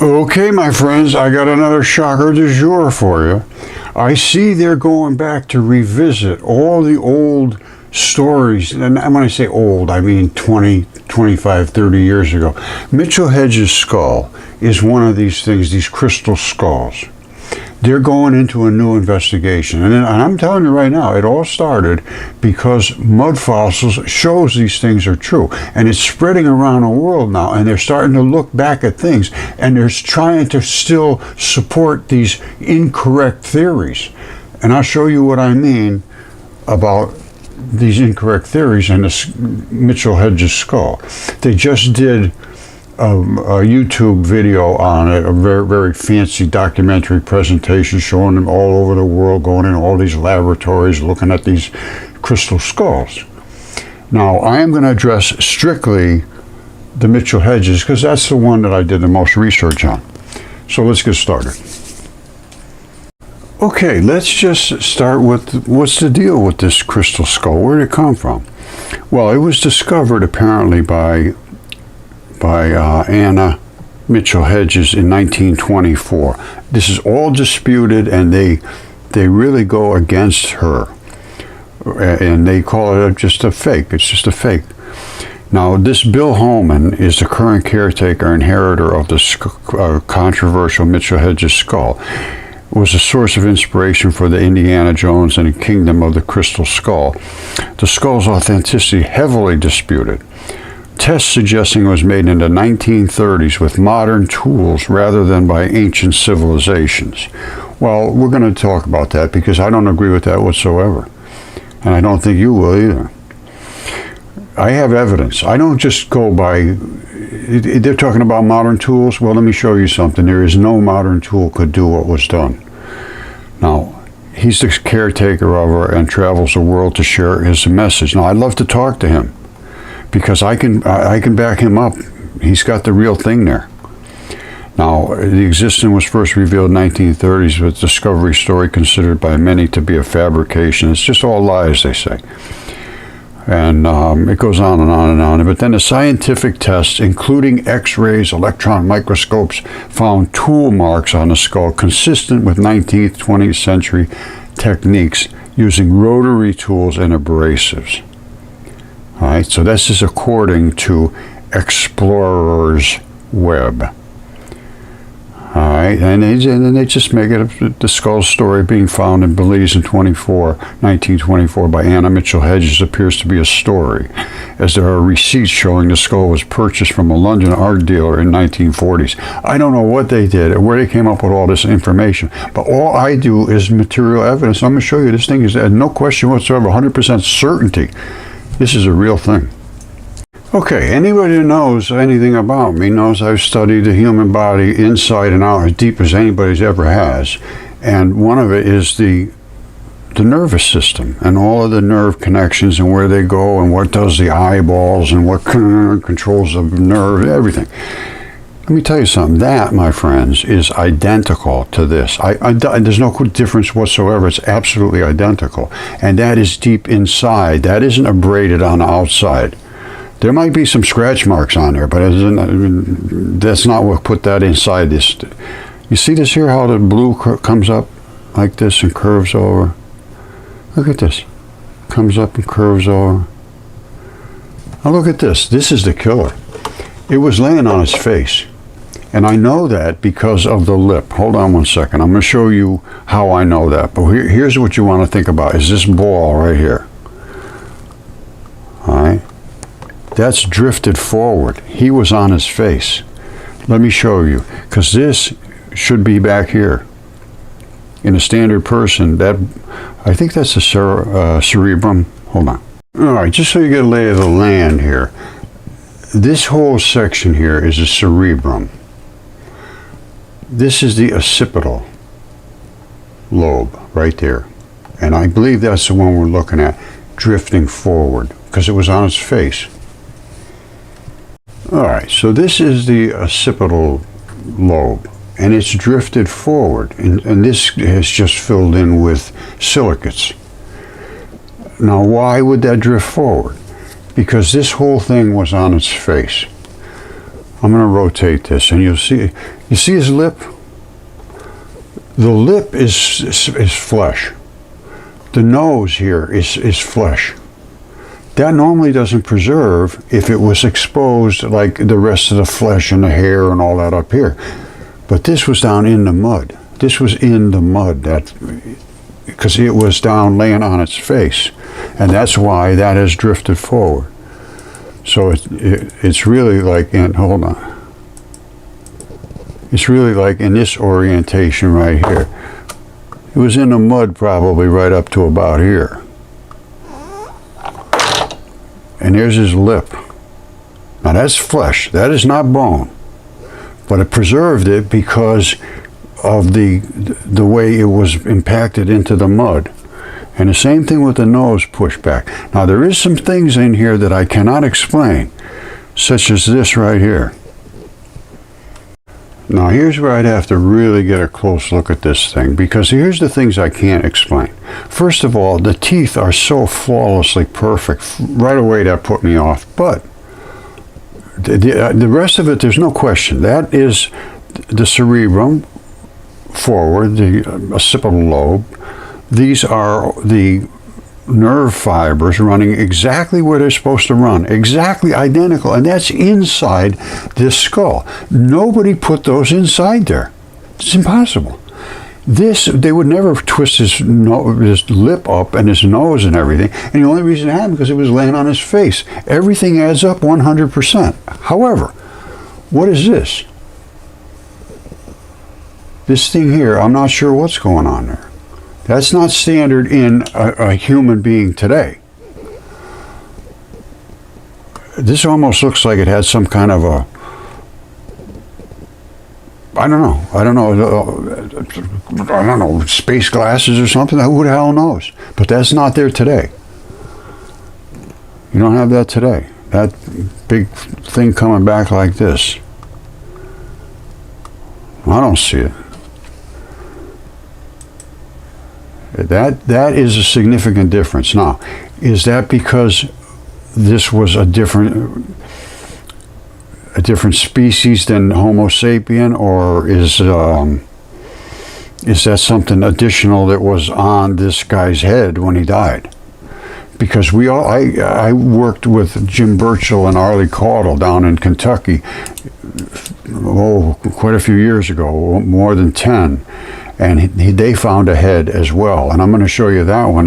Okay, my friends, I got another shocker du jour for you. I see they're going back to revisit all the old stories, and when I say old, I mean 20, 25, 30 years ago. Mitchell-Hedges' skull is one of these things, these crystal skulls. They're going into a new investigation. And I'm telling you right now, it all started because Mudfossils shows these things are true. And it's spreading around the world now, and they're starting to look back at things, and they're trying to still support these incorrect theories. And I'll show you what I mean about these incorrect theories and the Mitchell-Hedges skull. They just did a YouTube video on it, a very, very fancy documentary presentation showing them all over the world, going in all these laboratories, looking at these crystal skulls. Now, I am going to address strictly the Mitchell-Hedges because that's the one that I did the most research on. So let's get started. Okay, let's just start with what's the deal with this crystal skull? Where did it come from? Well, it was discovered apparently by Anna Mitchell-Hedges in 1924. This is all disputed, and they really go against her, and they call it just a fake. It's just a fake. Now, this Bill Holman is the current caretaker and inheritor of the controversial Mitchell-Hedges skull. It was a source of inspiration for the Indiana Jones and the Kingdom of the Crystal Skull. The skull's authenticity heavily disputed. Tests suggesting it was made in the 1930s with modern tools rather than by ancient civilizations. Well, we're going to talk about that because I don't agree with that whatsoever. And I don't think you will either. I have evidence. I don't just go by... They're talking about modern tools. Well, let me show you something. There is no modern tool could do what was done. Now, he's the caretaker of her and travels the world to share his message. Now, I'd love to talk to him, because I can back him up. He's got the real thing there. Now, the existence was first revealed in the 1930s with discovery story considered by many to be a fabrication. It's just all lies, they say. And it goes on and on and on. But then the scientific tests, including X-rays, electron microscopes, found tool marks on the skull consistent with 19th, 20th century techniques using rotary tools and abrasives. All right, so this is according to Explorer's Web. All right, and they just make it the skull story being found in Belize in 1924 by Anna Mitchell-Hedges appears to be a story, as there are receipts showing the skull was purchased from a London art dealer in 1940s. I don't know what they did or where they came up with all this information, but all I do is material evidence. I'm going to show you this thing is no question whatsoever, 100% certainty. This is a real thing. Okay, anybody who knows anything about me knows I've studied the human body inside and out as deep as anybody's ever has. And one of it is the nervous system and all of the nerve connections and where they go and what does the eyeballs and what controls the nerve, everything. Let me tell you something. That, my friends, is identical to this. There's no difference whatsoever. It's absolutely identical. And that is deep inside. That isn't abraded on the outside. There might be some scratch marks on there, but that's not what put that inside this. You see this here, how the blue comes up like this and curves over? Look at this. Comes up and curves over. Now look at this. This is the killer. It was laying on its face. And I know that because of the lip. Hold on one second. I'm going to show you how I know that. But here's what you want to think about, is this ball right here. All right. That's drifted forward. He was on his face. Let me show you, because this should be back here. In a standard person, I think that's the cerebrum. Hold on. All right, just so you get a lay of the land here. This whole section here is a cerebrum. This is the occipital lobe right there. And I believe that's the one we're looking at, drifting forward, because it was on its face. All right, so this is the occipital lobe, and it's drifted forward, and this is just filled in with silicates. Now, why would that drift forward? Because this whole thing was on its face. I'm going to rotate this, and you'll see You see his lip? The lip is flesh. The nose here is flesh. That normally doesn't preserve if it was exposed like the rest of the flesh and the hair and all that up here. But this was down in the mud. This was in the mud, because it was down laying on its face. And that's why that has drifted forward. So it's really like hold on. It's really like in this orientation right here. It was in the mud probably right up to about here. And there's his lip. Now that's flesh. That is not bone. But it preserved it because of the way it was impacted into the mud. And the same thing with the nose pushed back. Now there is some things in here that I cannot explain, such as this right here. Now here's where I'd have to really get a close look at this thing, because here's the things I can't explain. First of all, the teeth are so flawlessly perfect. Right away that put me off. But the rest of it, there's no question. That is the cerebrum forward, the occipital lobe. These are the nerve fibers running exactly where they're supposed to run, exactly identical, and that's inside this skull. Nobody put those inside there. It's impossible. They would never twist his lip up and his nose and everything, and the only reason it happened because it was laying on his face. Everything adds up 100%. However, what is this? This thing here, I'm not sure what's going on there. That's not standard in a human being today. This almost looks like it had some kind of a, I don't know, space glasses or something. Who the hell knows? But that's not there today. You don't have that today. That big thing coming back like this. I don't see it. That is a significant difference. Now, is that because this was a different species than Homo sapien, or is that something additional that was on this guy's head when he died? Because I worked with Jim Burchell and Arlie Caudle down in Kentucky, quite a few years ago, more than 10. And they found a head as well. And I'm going to show you that one.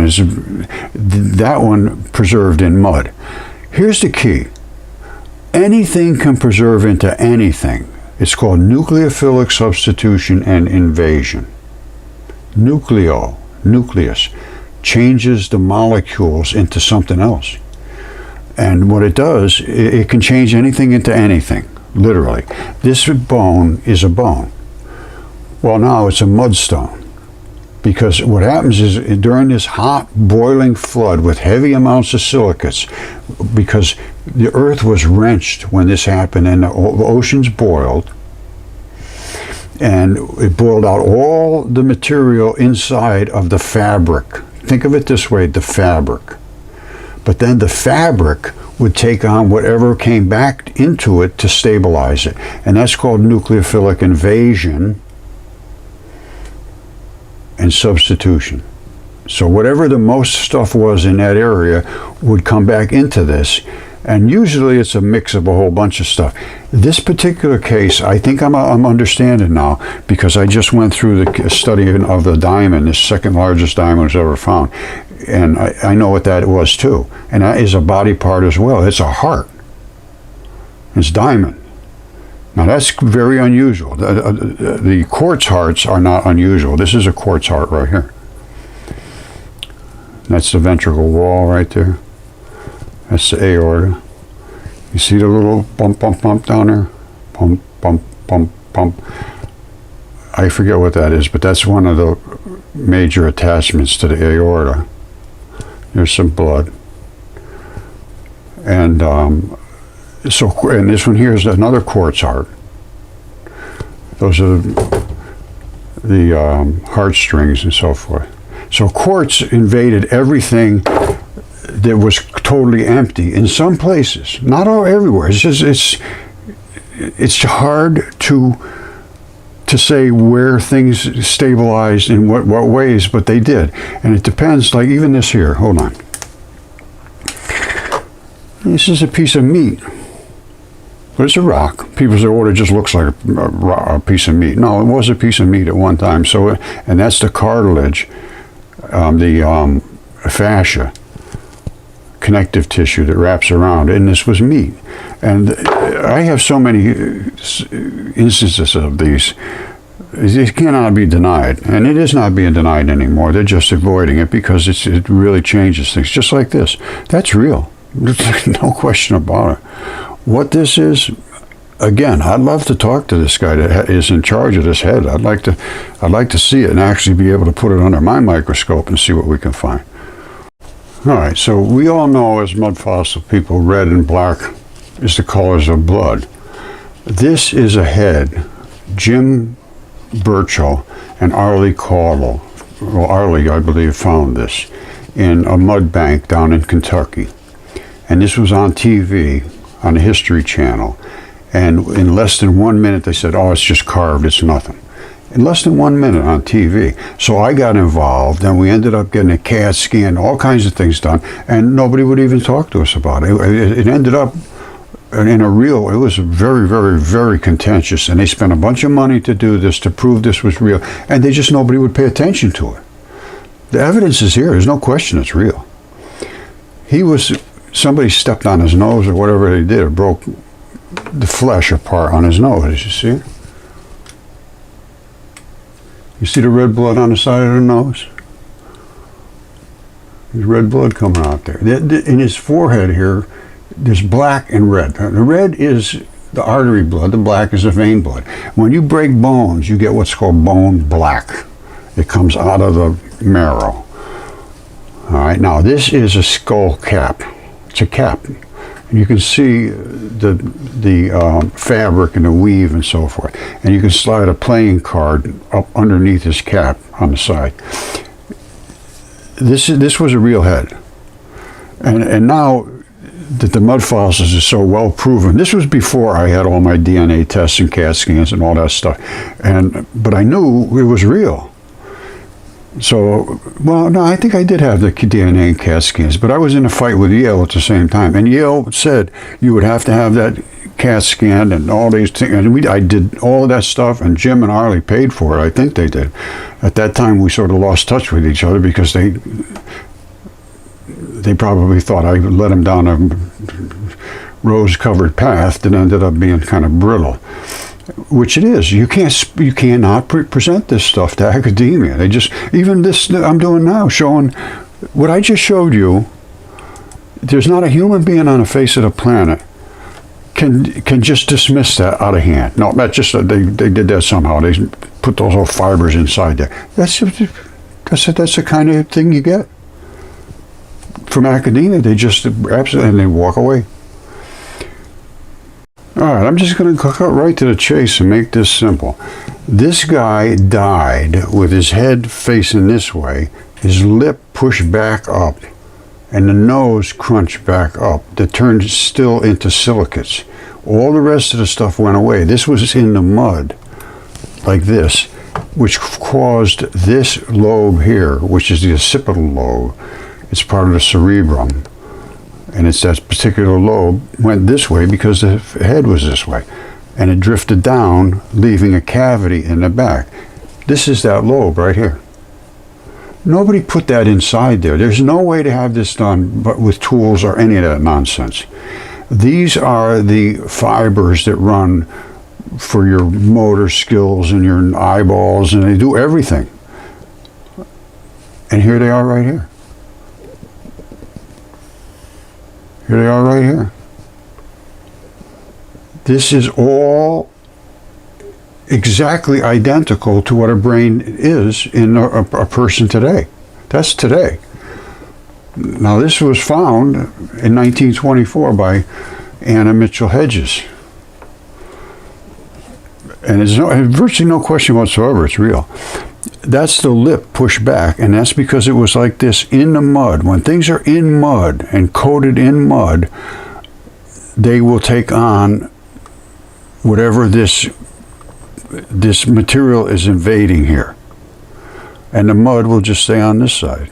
That one preserved in mud. Here's the key. Anything can preserve into anything. It's called nucleophilic substitution and invasion. Nucleus, changes the molecules into something else. And what it does, it can change anything into anything, literally. This bone is a bone. Well, now it's a mudstone, because what happens is during this hot, boiling flood with heavy amounts of silicates, because the earth was wrenched when this happened and the oceans boiled, and it boiled out all the material inside of the fabric. Think of it this way, the fabric. But then the fabric would take on whatever came back into it to stabilize it. And that's called nucleophilic invasion and substitution. So whatever the most stuff was in that area would come back into this, and usually it's a mix of a whole bunch of stuff. This particular case, I think I'm understanding now, because I just went through the study of the diamond, the second largest diamond was ever found, and I know what that was too. And that is a body part as well. It's a heart. It's diamond. Now that's very unusual. The quartz hearts are not unusual. This is a quartz heart right here. That's the ventricle wall right there. That's the aorta. You see the little bump down there? Bump, bump, bump, bump. I forget what that is, but that's one of the major attachments to the aorta. There's some blood. And and this one here is another quartz heart. Those are the heartstrings and so forth. So quartz invaded everything that was totally empty in some places, not all everywhere. It's just it's hard to to say where things stabilized in what ways, but they did. And it depends, like even this here, hold on. This is a piece of meat. But it's a rock. People say, oh, it just looks like a piece of meat. No, it was a piece of meat at one time. So, and that's the cartilage, the fascia, connective tissue that wraps around it, and this was meat. And I have so many instances of these. It cannot be denied, and it is not being denied anymore. They're just avoiding it because it really changes things. Just like this. That's real. There's no question about it. What this is, again, I'd love to talk to this guy that is in charge of this head. I'd like to see it and actually be able to put it under my microscope and see what we can find. All right, so we all know as Mudfossil people, red and black is the colors of blood. This is a head. Jim Burchell and Arlie Caudle, well, Arlie, I believe, found this in a mud bank down in Kentucky. And this was on TV, on the History Channel. And in less than 1 minute, they said, oh, it's just carved, it's nothing. In less than 1 minute on TV. So I got involved, and we ended up getting a CAT scan, all kinds of things done, and nobody would even talk to us about it. It ended up in a real, it was very, very, very contentious, and they spent a bunch of money to do this, to prove this was real, and nobody would pay attention to it. The evidence is here, there's no question it's real. Somebody stepped on his nose or whatever they did, it broke the flesh apart on his nose, you see? You see the red blood on the side of the nose? There's red blood coming out there. In his forehead here, there's black and red. The red is the artery blood, the black is the vein blood. When you break bones, you get what's called bone black. It comes out of the marrow. All right, now this is a skull cap. It's a cap. And you can see the fabric and the weave and so forth. And you can slide a playing card up underneath his cap on the side. This was a real head. And now that the mud fossils are so well proven, this was before I had all my DNA tests and CAT scans and all that stuff. But I knew it was real. So, well, no, I think I did have the DNA and CAT scans, but I was in a fight with Yale at the same time. And Yale said you would have to have that CAT scan and all these things. And I did all of that stuff, and Jim and Arlie paid for it. I think they did. At that time, we sort of lost touch with each other because they probably thought I led them down a rose-covered path that ended up being kind of brittle. Which it is. You cannot present this stuff to academia. Even this I'm doing now, showing what I just showed you. There's not a human being on the face of the planet can just dismiss that out of hand. No, that's just they did that somehow. They put those little fibers inside there. That's the kind of thing you get from academia. They just absolutely, and they walk away. All right, I'm just going to cut right to the chase and make this simple. This guy died with his head facing this way, his lip pushed back up, and the nose crunched back up. That turned still into silicates. All the rest of the stuff went away. This was in the mud, like this, which caused this lobe here, which is the occipital lobe. It's part of the cerebrum. And it's that particular lobe went this way because the head was this way. And it drifted down, leaving a cavity in the back. This is that lobe right here. Nobody put that inside there. There's no way to have this done but with tools or any of that nonsense. These are the fibers that run for your motor skills and your eyeballs, and they do everything. And here they are right here. Here they are right here. This is all exactly identical to what a brain is in a person today. That's today. Now this was found in 1924 by Anna Mitchell-Hedges. And there's virtually no question whatsoever, it's real. That's the lip pushed back, and that's because it was like this in the mud. When things are in mud and coated in mud, they will take on whatever this this material is invading here. And the mud will just stay on this side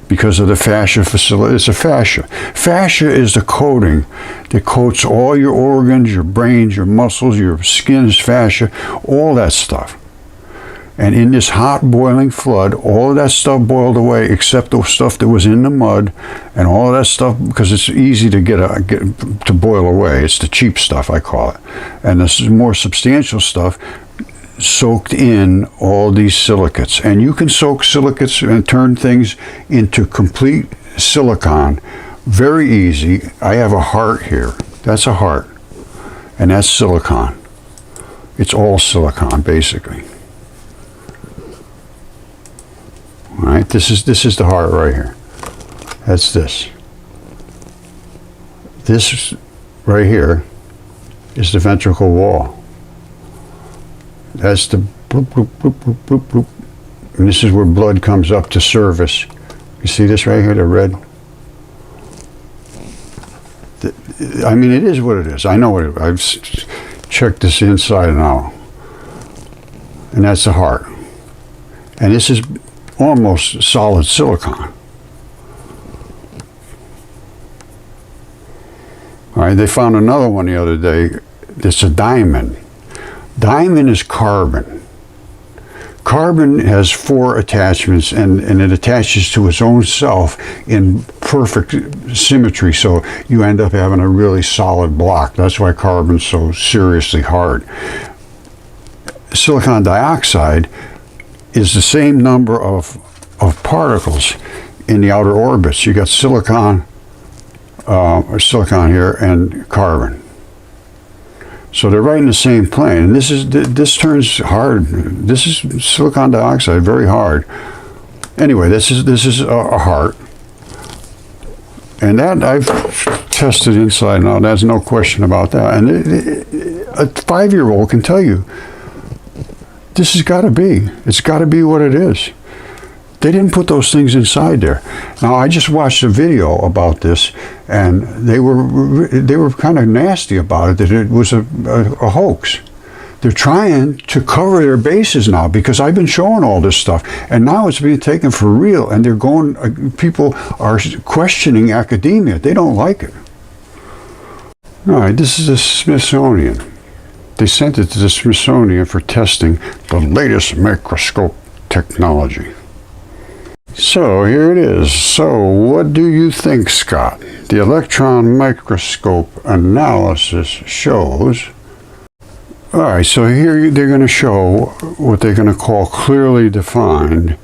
because of the fascia facility. It's a fascia. Fascia is the coating that coats all your organs, your brains, your muscles, your skin is fascia, all that stuff. And in this hot boiling flood, all of that stuff boiled away except the stuff that was in the mud, and all of that stuff, because it's easy to get to boil away. It's the cheap stuff, I call it. And this more substantial stuff soaked in all these silicates. And you can soak silicates and turn things into complete silicon very easy. I have a heart here. That's a heart. And that's silicon. It's all silicon, basically. All right, this is the heart right here. That's this. This right here is the ventricle wall. That's the bloop, bloop, bloop, bloop, bloop, bloop. And this is where blood comes up to surface. You see this right here, the red? I mean, it is what it is. I know what it is. I've checked this inside and out. And that's the heart. And this is almost solid silicon. All right, they found another one the other day. It's a diamond. Diamond is carbon. Carbon has 4 attachments, and it attaches to its own self in perfect symmetry, so you end up having a really solid block. That's why carbon's so seriously hard. Silicon dioxide is the same number of particles in the outer orbits. You got silicon here and carbon. So they're right in the same plane. And this turns hard. This is silicon dioxide, very hard. Anyway, this is a heart. And that I've tested inside and out. There's no question about that. And a 5-year-old can tell you, this has got to be. It's got to be what it is. They didn't put those things inside there. Now, I just watched a video about this, and they were kind of nasty about it, that it was a hoax. They're trying to cover their bases now, because I've been showing all this stuff, and now it's being taken for real, and they're going, people are questioning academia. They don't like it. All right, this is the Smithsonian. They sent it to the Smithsonian for testing the latest microscope technology. So here it is. So what do you think, Scott? The electron microscope analysis shows. All right, so here they're going to show what they're going to call clearly defined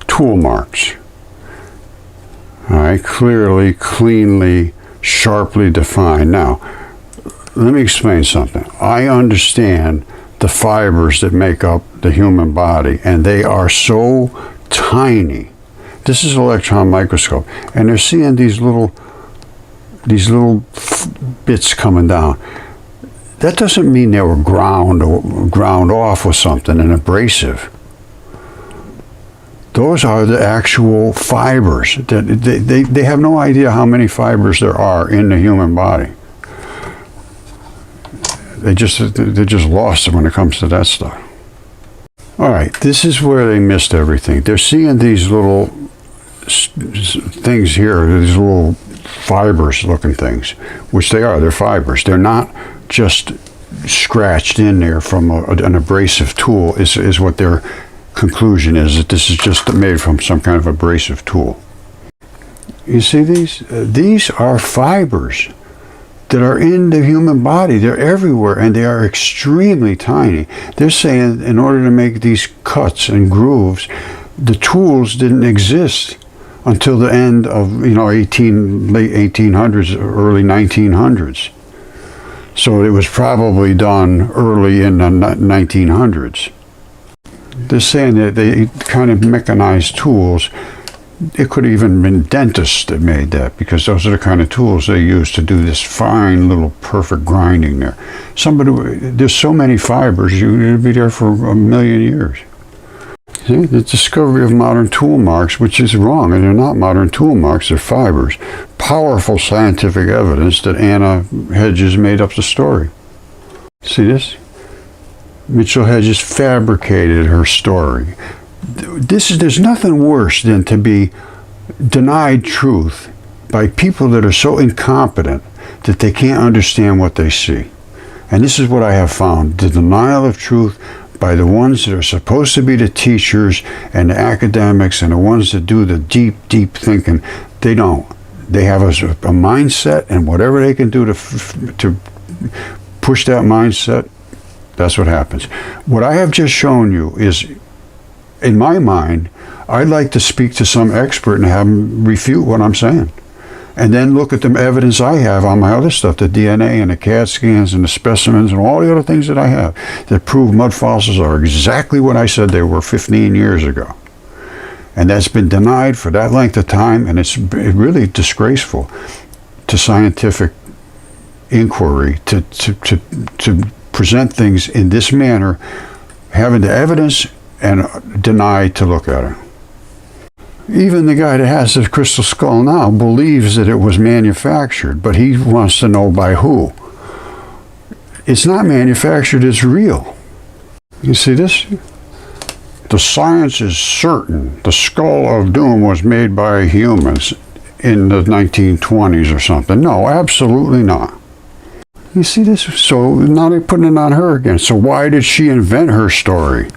tool marks. All right, clearly, cleanly, sharply defined. Now, let me explain something. I understand the fibers that make up the human body, and they are so tiny. This is an electron microscope, and they're seeing these little bits coming down. That doesn't mean they were ground off with something, an abrasive. Those are the actual fibers. They have no idea how many fibers there are in the human body. They're just lost when it comes to that stuff. All right, this is where they missed everything. They're seeing these little things here, these little fibers-looking things, which they are. They're fibers. They're not just scratched in there from an abrasive tool. Is what their conclusion is, that this is just made from some kind of abrasive tool. You see these? These are fibers that are in the human body. They're everywhere, and they are extremely tiny. They're saying in order to make these cuts and grooves, the tools didn't exist until the end of late 1800s, early 1900s. So it was probably done early in the 1900s. They're saying that they kind of mechanized tools. It could have even been dentists that made that, because those are the kind of tools they use to do this fine little perfect grinding there. There's so many fibers, you'd be there for 1,000,000 years. See, the discovery of modern tool marks, which is wrong, and they're not modern tool marks, they're fibers. Powerful scientific evidence that Anna Hedges made up the story. See this? Mitchell-Hedges fabricated her story. There's nothing worse than to be denied truth by people that are so incompetent that they can't understand what they see. And this is what I have found. The denial of truth by the ones that are supposed to be the teachers and the academics and the ones that do the deep, deep thinking. They don't. They have a mindset, and whatever they can do to push that mindset, that's what happens. What I have just shown you is, in my mind, I'd like to speak to some expert and have them refute what I'm saying. And then look at the evidence I have on my other stuff, the DNA and the CAT scans and the specimens and all the other things that I have that prove mud fossils are exactly what I said they were 15 years ago. And that's been denied for that length of time, and it's really disgraceful to scientific inquiry to present things in this manner, having the evidence and deny to look at it. Even the guy that has the crystal skull now believes that it was manufactured, but he wants to know by who. It's not manufactured, it's real. You see this? The science is certain the skull of doom was made by humans in the 1920s or something. No, absolutely not. You see this? So now they're putting it on her again. So why did she invent her story?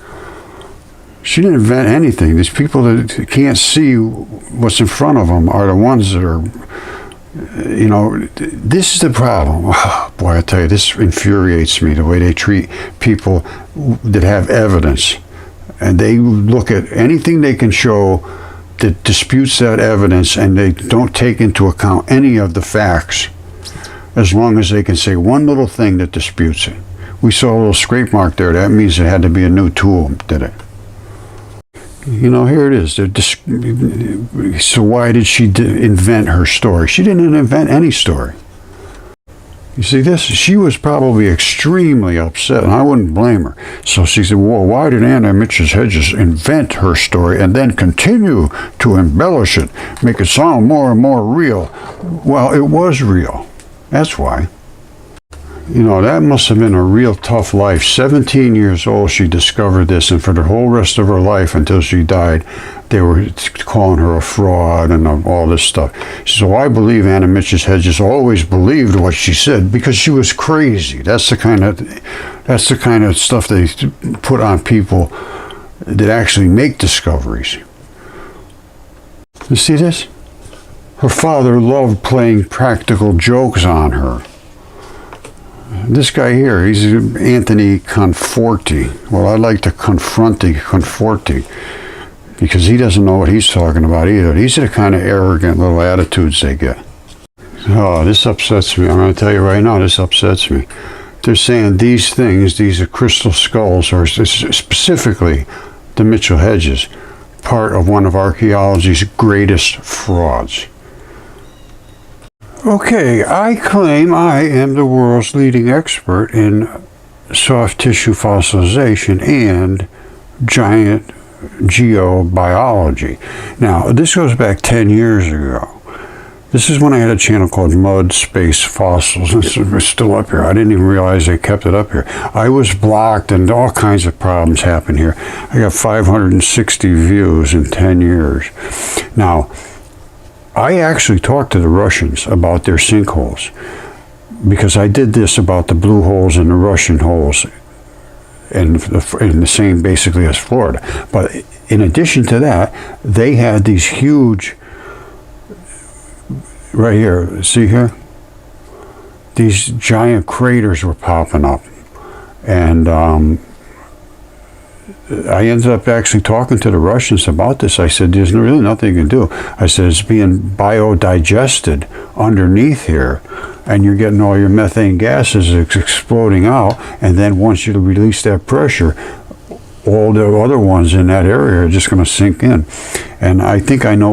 She didn't invent anything. These people that can't see what's in front of them are the ones that are, this is the problem. Oh, boy, I tell you, this infuriates me, the way they treat people that have evidence. And they look at anything they can show that disputes that evidence, and they don't take into account any of the facts, as long as they can say one little thing that disputes it. We saw a little scrape mark there. That means it had to be a new tool, did it? Here it is. So why did she invent her story? She didn't invent any story. You see this? She was probably extremely upset, and I wouldn't blame her. So she said, well, why did Anna Mitchell-Hedges invent her story and then continue to embellish it, make it sound more and more real? Well, it was real. That's why. That must have been a real tough life. 17 years old, she discovered this, and for the whole rest of her life until she died, they were calling her a fraud and all this stuff. So I believe Anna Mitchell-Hedges always believed what she said because she was crazy. That's the kind of stuff they put on people that actually make discoveries. You see this? Her father loved playing practical jokes on her. This guy here, he's Anthony Conforti. Well, I'd like to confront Conforti because he doesn't know what he's talking about either. These are the kind of arrogant little attitudes they get. Oh, this upsets me. I'm going to tell you right now, this upsets me. They're saying these things, these are crystal skulls, or specifically the Mitchell-Hedges, part of one of archaeology's greatest frauds. Okay, I claim I am the world's leading expert in soft tissue fossilization and giant geobiology. Now, this goes back 10 years ago. This is when I had a channel called Mud Space Fossils. It's still up here. I didn't even realize they kept it up here. I was blocked and all kinds of problems happened here. I got 560 views in 10 years. Now, I actually talked to the Russians about their sinkholes because I did this about the blue holes and the Russian holes in the same basically as Florida. But in addition to that, they had these huge, right here, see here? These giant craters were popping up. And I ended up actually talking to the Russians about this. I said, there's really nothing you can do. I said, it's being biodigested underneath here, and you're getting all your methane gases exploding out, and then once you release that pressure, all the other ones in that area are just going to sink in. And I think I know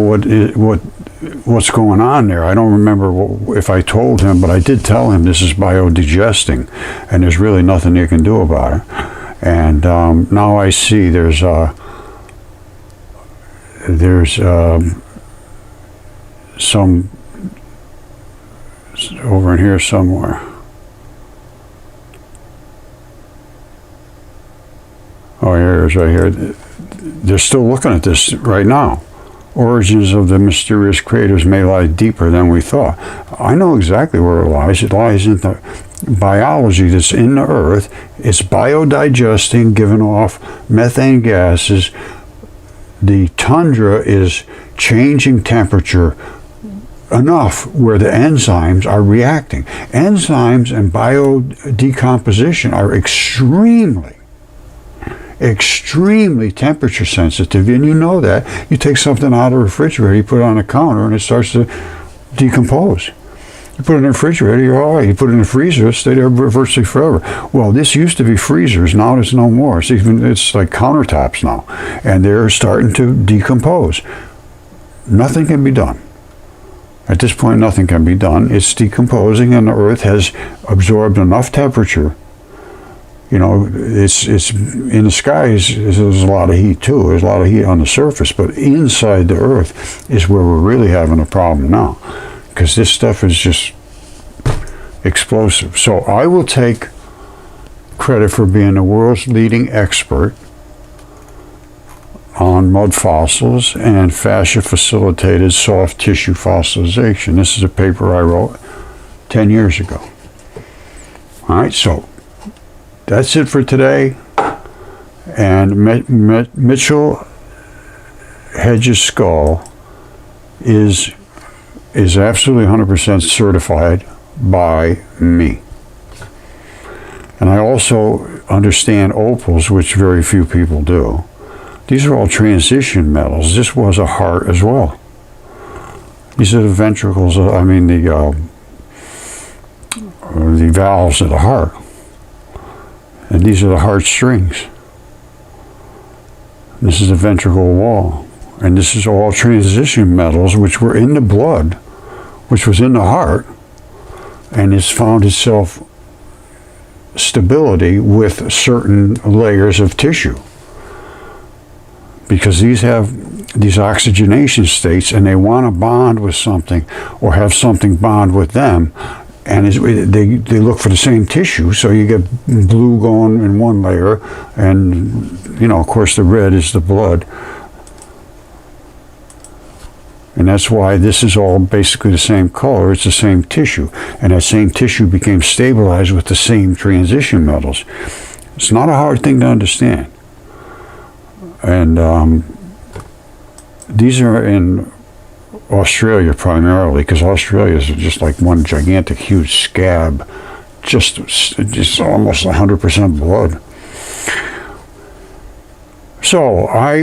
what's going on there. I don't remember if I told him, but I did tell him this is biodigesting, and there's really nothing you can do about it. And now I see there's some over in here somewhere. Oh, here it is right here. They're still looking at this right now. Origins of the mysterious craters may lie deeper than we thought. I know exactly where it lies. It lies in the biology that's in the earth. It's biodigesting, giving off methane gases. The tundra is changing temperature enough where the enzymes are reacting. Enzymes and biodecomposition are extremely temperature sensitive, and you know that. You take something out of the refrigerator, you put it on the counter, and it starts to decompose. You put it in the refrigerator, you're all right. You put it in the freezer, it'll stay there virtually forever. Well, this used to be freezers, now there's no more. It's like countertops now, and they're starting to decompose. Nothing can be done. At this point, nothing can be done. It's decomposing, and the Earth has absorbed enough temperature. You know, it's in the skies. There's a lot of heat too. There's a lot of heat on the surface, but inside the Earth is where we're really having a problem now, because this stuff is just explosive. So I will take credit for being the world's leading expert on mud fossils and fascia-facilitated soft tissue fossilization. This is a paper I wrote 10 years ago. All right, so that's it for today. And Mitchell-Hedges skull is absolutely 100% certified by me. And I also understand opals, which very few people do. These are all transition metals. This was a heart as well. These are the ventricles, the valves of the heart. And these are the heart strings. This is the ventricle wall. And this is all transition metals which were in the blood, which was in the heart, and it's found itself stability with certain layers of tissue. Because these have these oxygenation states, and they want to bond with something or have something bond with them, and they look for the same tissue. So you get blue going in one layer, and of course the red is the blood, and that's why this is all basically the same color. It's the same tissue, and that same tissue became stabilized with the same transition metals. It's not a hard thing to understand. And these are in Australia primarily, because Australia is just like one gigantic, huge scab, just almost 100% blood. So I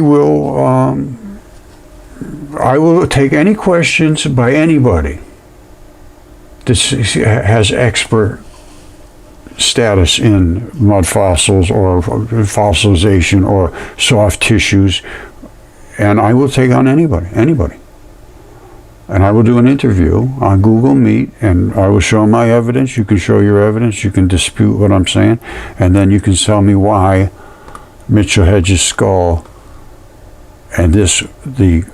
will take any questions by anybody that has expert status in mud fossils or fossilization or soft tissues, and I will take on anybody, and I will do an interview on Google Meet, and I will show my evidence. You can show your evidence, you can dispute what I'm saying, and then you can tell me why Mitchell-Hedges skull and the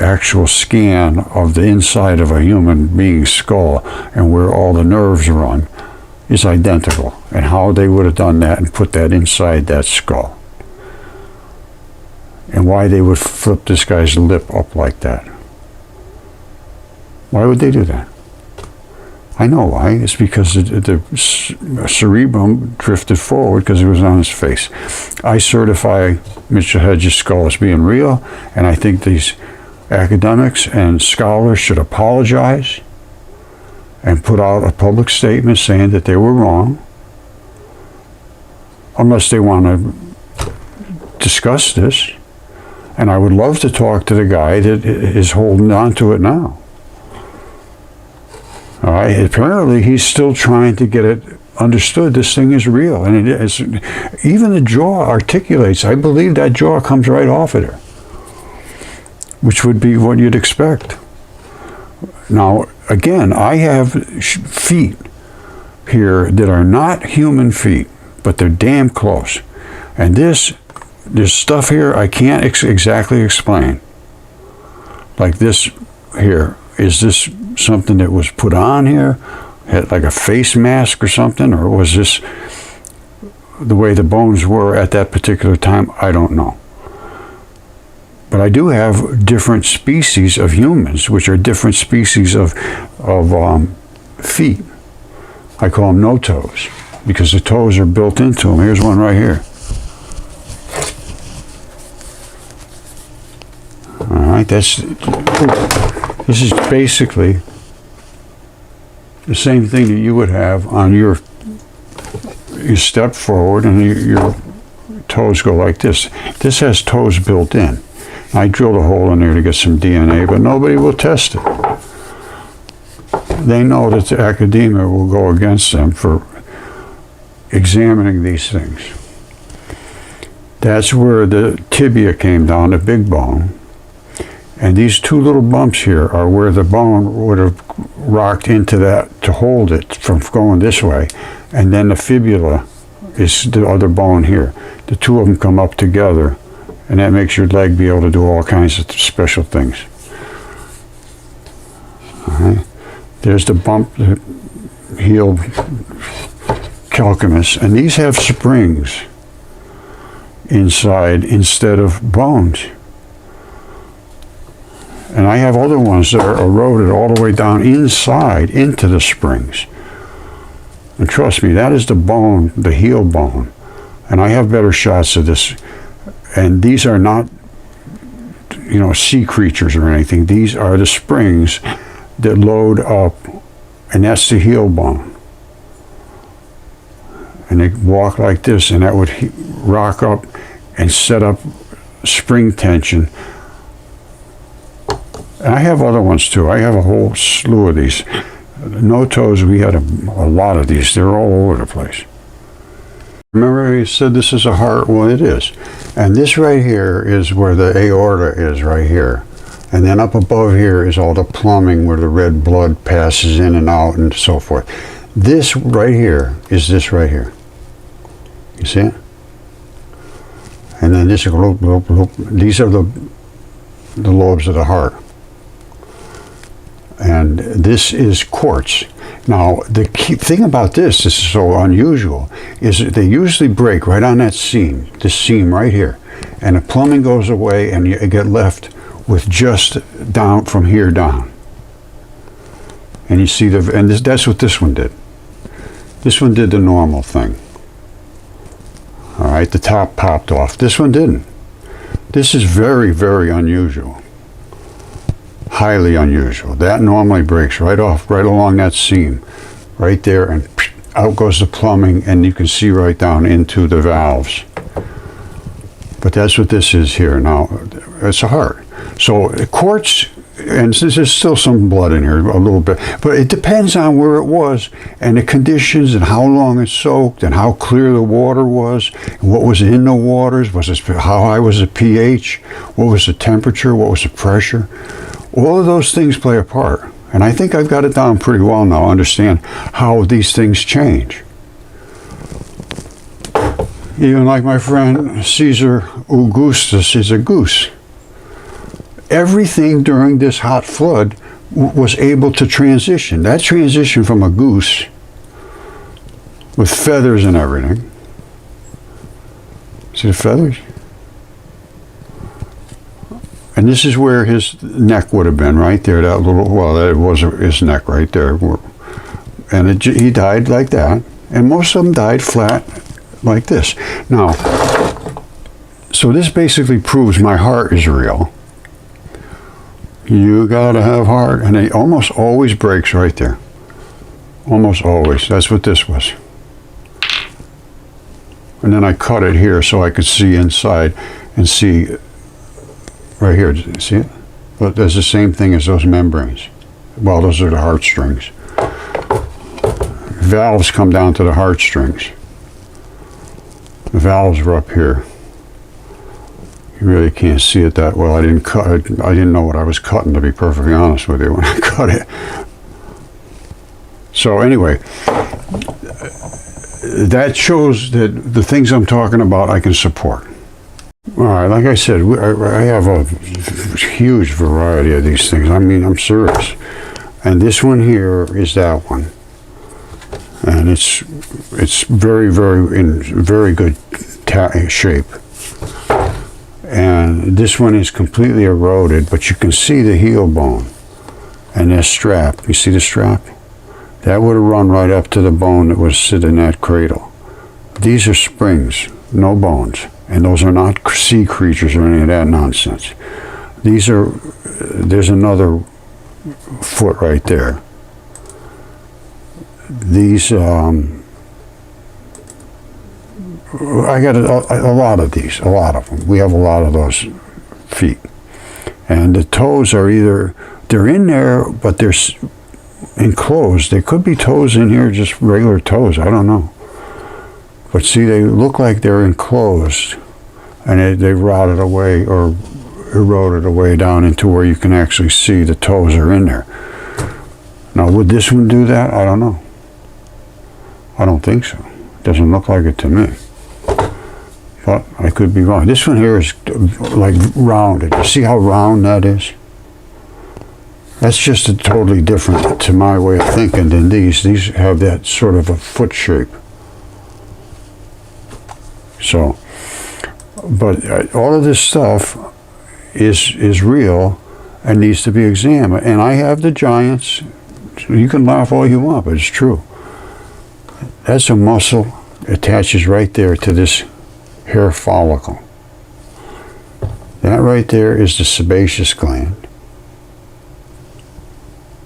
actual scan of the inside of a human being's skull and where all the nerves run is identical, and how they would have done that and put that inside that skull, and why they would flip this guy's lip up like that. Why would they do that? I know why. It's because the cerebrum drifted forward because it was on his face. I certify Mitchell-Hedges skull as being real, and I think these academics and scholars should apologize and put out a public statement saying that they were wrong, unless they want to discuss this. And I would love to talk to the guy that is holding on to it now. All right. Apparently he's still trying to get it understood. This thing is real, and it is. Even the jaw articulates. I believe that jaw comes right off of there, which would be what you'd expect. Now, again, I have feet here that are not human feet, but they're damn close. And there's stuff here I can't exactly explain. Like this here. Is this something that was put on here? Had like a face mask or something? Or was this the way the bones were at that particular time, I don't know. But I do have different species of humans, which are different species of feet. I call them no toes, because the toes are built into them. Here's one right here. All right, this is basically the same thing that you would have on your. You step forward and your toes go like this. This has toes built in. I drilled a hole in there to get some DNA, but nobody will test it. They know that the academia will go against them for examining these things. That's where the tibia came down, the big bone. And these two little bumps here are where the bone would have rocked into that to hold it from going this way. And then the fibula is the other bone here. The two of them come up together, and that makes your leg be able to do all kinds of special things. All right. There's the bump, the heel calcaneus, and these have springs inside instead of bones. And I have other ones that are eroded all the way down inside into the springs. And trust me, that is the bone, the heel bone. And I have better shots of this. And these are not, sea creatures or anything. These are the springs that load up, and that's the heel bone. And they walk like this, and that would rock up and set up spring tension. And I have other ones too. I have a whole slew of these. No toes, we had a lot of these. They're all over the place. Remember you said this is a heart? Well, it is. And this right here is where the aorta is, right here. And then up above here is all the plumbing where the red blood passes in and out and so forth. This right here is this right here. You see it? And then this, these are the lobes of the heart. And this is quartz. Now, the key thing about this is so unusual, is that they usually break right on that seam, this seam right here. And the plumbing goes away and you get left with just down from here down. And you see that's what this one did. This one did the normal thing. All right, the top popped off. This one didn't. This is very, very unusual. Highly unusual. That normally breaks right off, right along that seam, right there, and out goes the plumbing, and you can see right down into the valves. But that's what this is here now. It's a heart. So quartz, and there's still some blood in here, a little bit, but it depends on where it was, and the conditions, and how long it soaked, and how clear the water was, and what was in the waters, how high was the pH, what was the temperature, what was the pressure. All of those things play a part. And I think I've got it down pretty well now, understand how these things change. Even like my friend Caesar Augustus is a goose. Everything during this hot flood was able to transition. That transition from a goose with feathers and everything. See the feathers? And this is where his neck would have been, right there, that little, well, that was his neck right there. And he died like that. And most of them died flat like this. Now, so this basically proves my heart is real. You gotta have heart. And it almost always breaks right there. Almost always. That's what this was. And then I cut it here so I could see inside and see. Right here, see it? But there's the same thing as those membranes. Well, those are the heartstrings. Valves come down to the heartstrings. The valves are up here. You really can't see it that well. I didn't know what I was cutting, to be perfectly honest with you, when I cut it. So anyway, that shows that the things I'm talking about I can support. All right, like I said, I have a huge variety of these things. I mean, I'm serious. And this one here is that one. and it's very, very in very good shape. And this one is completely eroded, but you can see the heel bone and this strap. You see the strap? That would have run right up to the bone that was sitting in that cradle. These are springs, no bones, and those are not sea creatures or any of that nonsense. These are, there's another foot right there. These, I got a lot of these, a lot of them. We have a lot of those feet. And the toes are either, they're in there, but they're enclosed. There could be toes in here, just regular toes, I don't know. But see, they look like they're enclosed, and they rotted away or eroded away down into where you can actually see the toes are in there. Now, would this one do that? I don't know. I don't think so. Doesn't look like it to me. But I could be wrong. This one here is like rounded. You see how round that is? That's just a totally different, to my way of thinking, than these. These have that sort of a foot shape. So, but all of this stuff is real and needs to be examined. And I have the giants. You can laugh all you want, but it's true. That's a muscle attaches right there to this hair follicle. That right there is the sebaceous gland.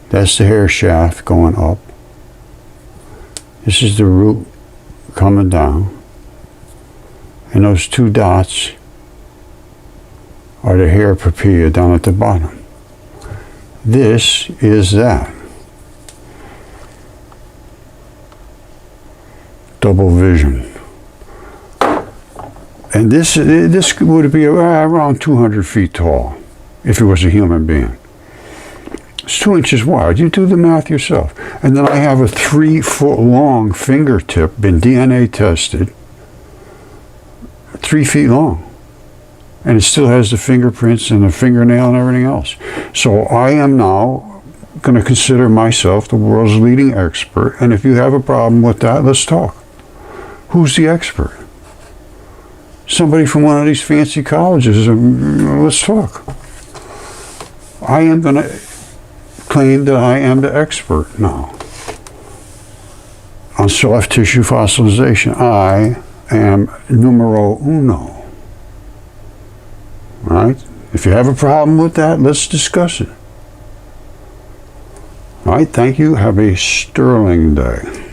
That's the hair shaft going up. This is the root coming down. And those two dots are the hair papilla down at the bottom. This is that. Double vision. And this would be around 200 feet tall if it was a human being. It's 2 inches wide. You do the math yourself. And then I have a 3 foot long fingertip, been DNA tested, 3 feet long. And it still has the fingerprints and the fingernail and everything else. So I am now going to consider myself the world's leading expert. And if you have a problem with that, let's talk. Who's the expert? Somebody from one of these fancy colleges. Let's talk. I am going to claim that I am the expert now on soft tissue fossilization. I am numero uno. Right? If you have a problem with that, let's discuss it. All right, thank you. Have a sterling day.